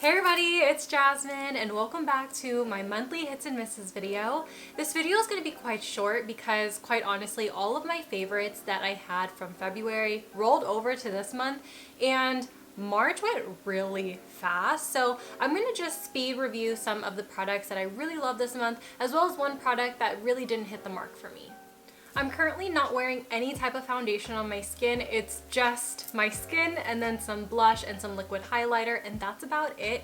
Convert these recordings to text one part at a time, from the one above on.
Hey everybody, it's Jasmine and welcome back to my monthly hits and misses video. This video is going to be quite short because quite honestly all of my favorites that I had from February rolled over to this month and March went really fast, so I'm going to just speed review some of the products that I really love this month as well as one product that really didn't hit the mark for me. I'm currently not wearing any type of foundation on my skin. It's just my skin and then some blush and some liquid highlighter, and that's about it.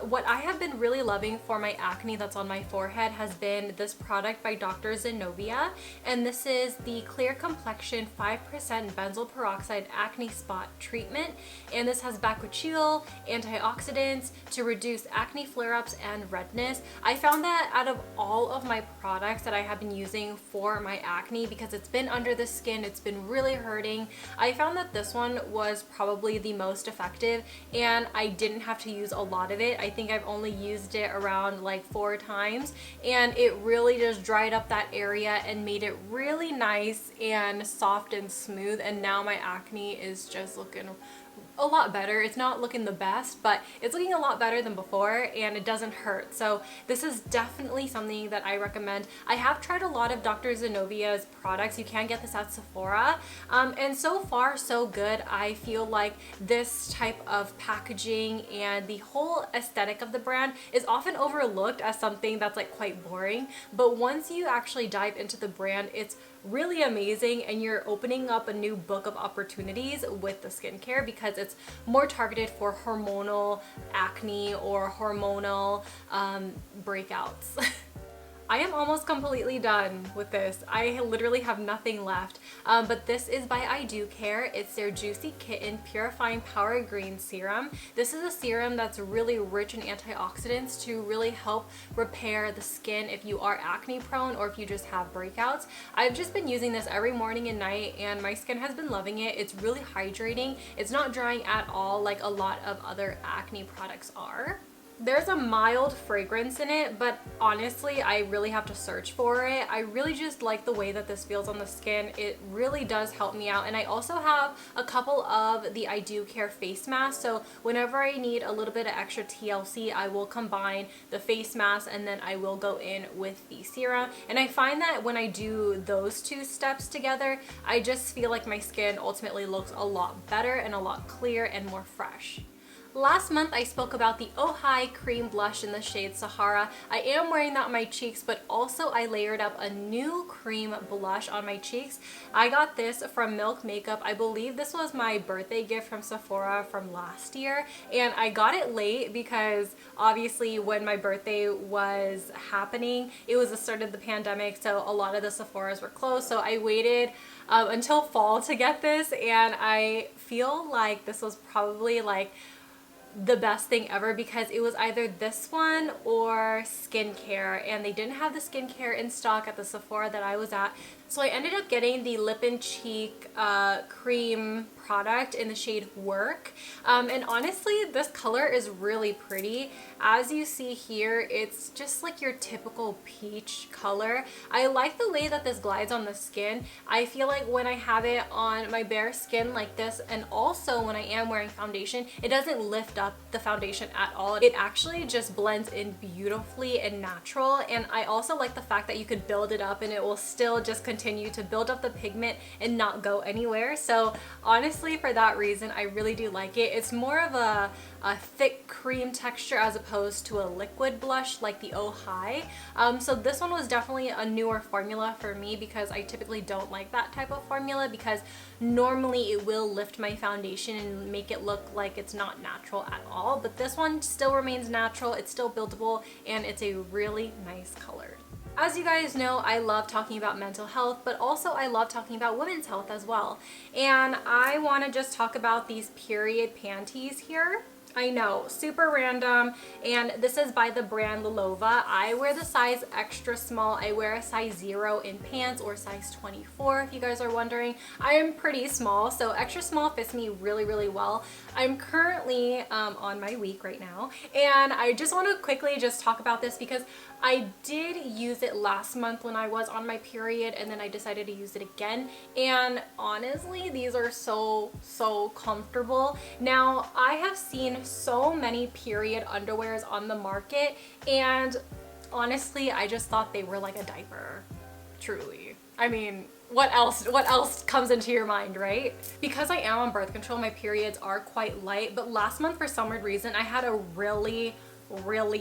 What I have been really loving for my acne that's on my forehead has been this product by Dr. Zenovia, and this is the Clear Complexion 5% Benzoyl Peroxide Acne Spot Treatment, and this has bakuchiol, antioxidants to reduce acne flare-ups and redness. I found that out of all of my products that I have been using for my acne, because it's been under the skin, it's been really hurting, I found that this one was probably the most effective and I didn't have to use a lot of it. I think I've only used it around like 4 times and it really just dried up that area and made it really nice and soft and smooth, and now my acne is just looking a lot better. It's not looking the best, but it's looking a lot better than before and it doesn't hurt. So this is definitely something that I recommend. I have tried a lot of Dr. Zenovia's products. You can get this at Sephora, and so far so good. I feel like this type of packaging and the whole aesthetic of the brand is often overlooked as something that's like quite boring, but once you actually dive into the brand, it's really amazing and you're opening up a new book of opportunities with the skincare because it's more targeted for hormonal acne or hormonal breakouts. I am almost completely done with this. I literally have nothing left, but this is by I Do Care. It's their Juicy Kitten Purifying Power Green Serum. This is a serum that's really rich in antioxidants to really help repair the skin if you are acne prone or if you just have breakouts. I've just been using this every morning and night and my skin has been loving it. It's really hydrating. It's not drying at all like a lot of other acne products are. There's a mild fragrance in it, but honestly, I really have to search for it. I really just like the way that this feels on the skin. It really does help me out. And I also have a couple of the I Do Care face masks. So whenever I need a little bit of extra TLC, I will combine the face mask and then I will go in with the serum. And I find that when I do those two steps together, I just feel like my skin ultimately looks a lot better and a lot clearer and more fresh. Last month I spoke about the Oh Hi Cream Blush in the shade Sahara. I am wearing that on my cheeks, but also I layered up a new cream blush on my cheeks. I got this from Milk Makeup. I believe this was my birthday gift from Sephora from last year, and I got it late because obviously when my birthday was happening, it was the start of the pandemic, so a lot of the Sephoras were closed, so I waited until fall to get this, and I feel like this was probably like the best thing ever because it was either this one or skincare, and they didn't have the skincare in stock at the Sephora that I was at, so I ended up getting the lip and cheek cream product in the shade Werk, and honestly this color is really pretty. As you see here, it's just like your typical peach color. I like the way that this glides on the skin. I feel like when I have it on my bare skin like this, and also when I am wearing foundation, it doesn't lift up the foundation at all. It actually just blends in beautifully and natural, and I also like the fact that you could build it up and it will still just continue to build up the pigment and not go anywhere. So honestly, for that reason, I really do like it. It's more of a thick cream texture as opposed to a liquid blush like the Oh Hi. So this one was definitely a newer formula for me because I typically don't like that type of formula because normally it will lift my foundation and make it look like it's not natural at all. But this one still remains natural, it's still buildable, and it's a really nice color. As you guys know, I love talking about mental health, but also I love talking about women's health as well. And I want to just talk about these period panties here. I know, super random, and this is by the brand Lilova. I wear the size extra small. I wear a size 0 in pants, or size 24 if you guys are wondering. I am pretty small, so extra small fits me really, really well. I'm currently on my week right now, and I just want to quickly just talk about this because I did use it last month when I was on my period, and then I decided to use it again, and honestly these are so comfortable. Now I have seen so many period underwears on the market, and honestly, I just thought they were like a diaper, truly. I mean, what else comes into your mind, right? Because I am on birth control, my periods are quite light, but last month for some weird reason, I had a really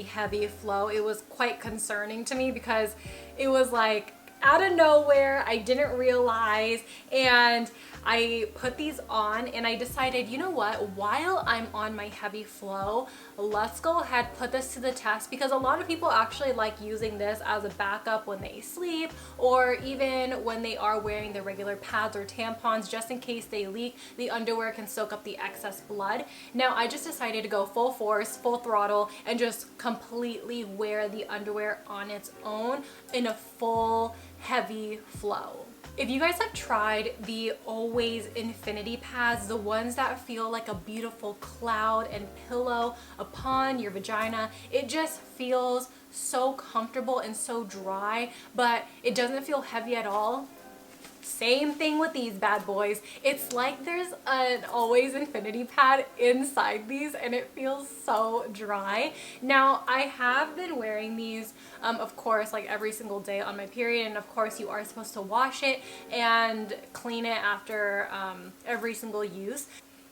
heavy flow. It was quite concerning to me because it was like out of nowhere. I didn't realize, and I put these on and I decided, you know what, while I'm on my heavy flow, let's go ahead, put this to the test, because a lot of people actually like using this as a backup when they sleep, or even when they are wearing their regular pads or tampons, just in case they leak, the underwear can soak up the excess blood. Now I just decided to go full force, full throttle, and just completely wear the underwear on its own in a full heavy flow. If you guys have tried the Always Infinity pads, the ones that feel like a beautiful cloud and pillow upon your vagina, it just feels so comfortable and so dry, but it doesn't feel heavy at all. Same thing with these bad boys. It's like there's an Always Infinity pad inside these, and it feels so dry. Now, I have been wearing these, of course, like every single day on my period, and of course you are supposed to wash it and clean it after every single use.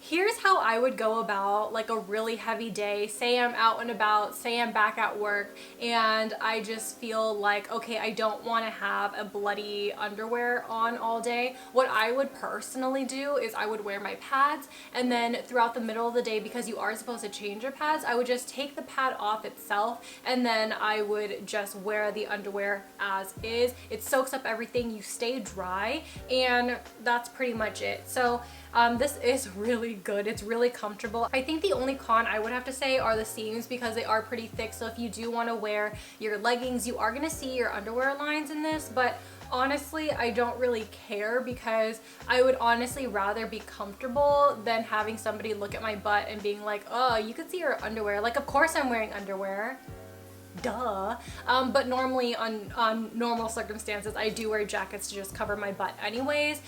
Here's how I would go about like a really heavy day. Say I'm out and about, say I'm back at work, and I just feel like, okay, I don't want to have a bloody underwear on all day. What I would personally do is I would wear my pads, and then throughout the middle of the day, because you are supposed to change your pads, I would just take the pad off itself, and then I would just wear the underwear as is. It soaks up everything, you stay dry, and that's pretty much it. So this is really good. It's really comfortable. I think the only con I would have to say are the seams, because they are pretty thick. So if you do want to wear your leggings, you are going to see your underwear lines in this, but honestly, I don't really care, because I would honestly rather be comfortable than having somebody look at my butt and being like, oh, you could see your underwear. Like, of course I'm wearing underwear. Duh. But normally on normal circumstances, I do wear jackets to just cover my butt anyways.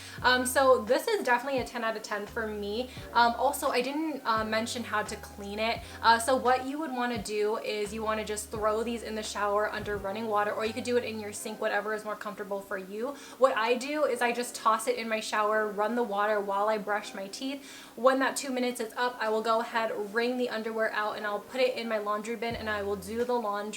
So this is definitely a 10 out of 10 for me. Also, I didn't mention how to clean it. So what you would want to do is you want to just throw these in the shower under running water, or you could do it in your sink, whatever is more comfortable for you. What I do is I just toss it in my shower, run the water while I brush my teeth. When that 2 minutes is up, I will go ahead, wring the underwear out, and I'll put it in my laundry bin, and I will do the laundry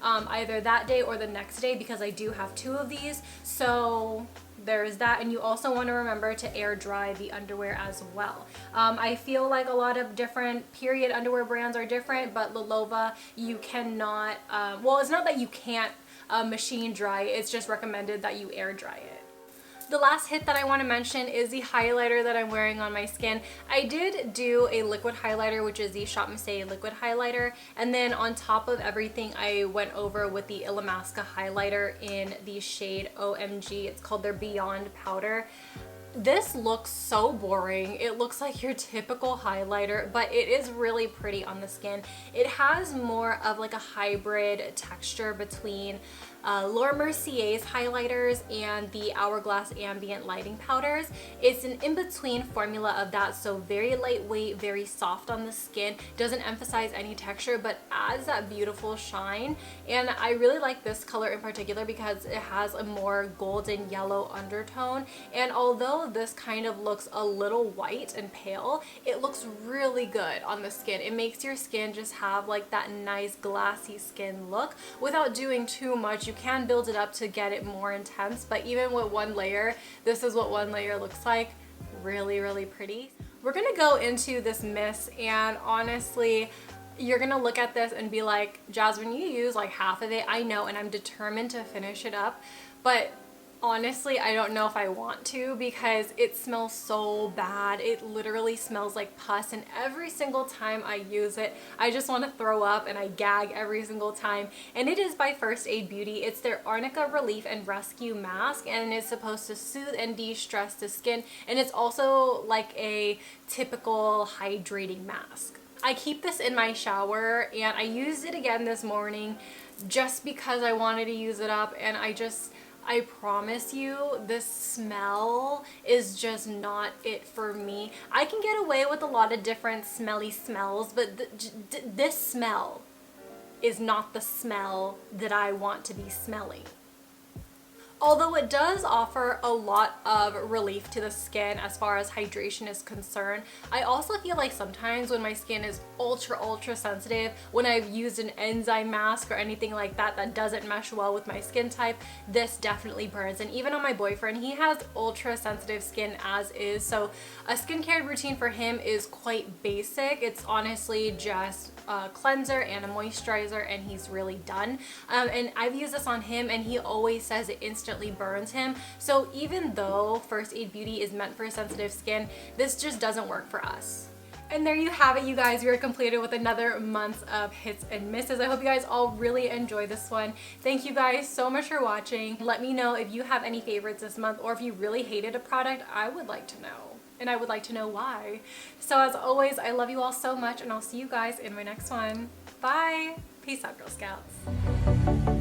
either that day or the next day, because I do have 2 of these. So there's that. And you also want to remember to air dry the underwear as well. I feel like a lot of different period underwear brands are different, but Lilova, you cannot, well, it's not that you can't machine dry, it's just recommended that you air dry it. The last hit that I want to mention is the highlighter that I'm wearing on my skin. I did do a liquid highlighter, which is the ShopMissA liquid highlighter, and then on top of everything, I went over with the Illamasqua highlighter in the shade OMG. It's called their Beyond Powder. This looks so boring. It looks like your typical highlighter, but it is really pretty on the skin. It has more of like a hybrid texture between Laura Mercier's highlighters and the Hourglass Ambient Lighting Powders. It's an in-between formula of that, so very lightweight, very soft on the skin, doesn't emphasize any texture, but adds that beautiful shine. And I really like this color in particular because it has a more golden yellow undertone, and although this kind of looks a little white and pale, it looks really good on the skin. It makes your skin just have like that nice glassy skin look without doing too much. You can build it up to get it more intense, but even with one layer, this is what one layer looks like. Really, really pretty. We're gonna go into this mist, and honestly, you're gonna look at this and be like, Jasmine, you use like half of it. I know, and I'm determined to finish it up, but honestly, I don't know if I want to, because it smells so bad. It literally smells like pus, and every single time I use it, I just want to throw up and I gag every single time. And it is by First Aid Beauty. It's their Arnica Relief and Rescue Mask, and it's supposed to soothe and de-stress the skin, and it's also like a typical hydrating mask. I keep this in my shower, and I used it again this morning just because I wanted to use it up, and I I promise you, this smell is just not it for me. I can get away with a lot of different smelly smells, but this smell is not the smell that I want to be smelling. Although it does offer a lot of relief to the skin as far as hydration is concerned, I also feel like sometimes when my skin is ultra sensitive, when I've used an enzyme mask or anything like that that doesn't mesh well with my skin type, this definitely burns. And even on my boyfriend, he has ultra sensitive skin as is, so a skincare routine for him is quite basic. It's honestly just a cleanser and a moisturizer, and he's really done. And I've used this on him, and he always says it instantly burns him. So even though First Aid Beauty is meant for sensitive skin, this just doesn't work for us. And there you have it, you guys. We are completed with another month of hits and misses. I hope you guys all really enjoy this one. Thank you guys so much for watching. Let me know if you have any favorites this month, or if you really hated a product. I would like to know, and I would like to know why. So as always, I love you all so much, and I'll see you guys in my next one. Bye. Peace out, Girl Scouts.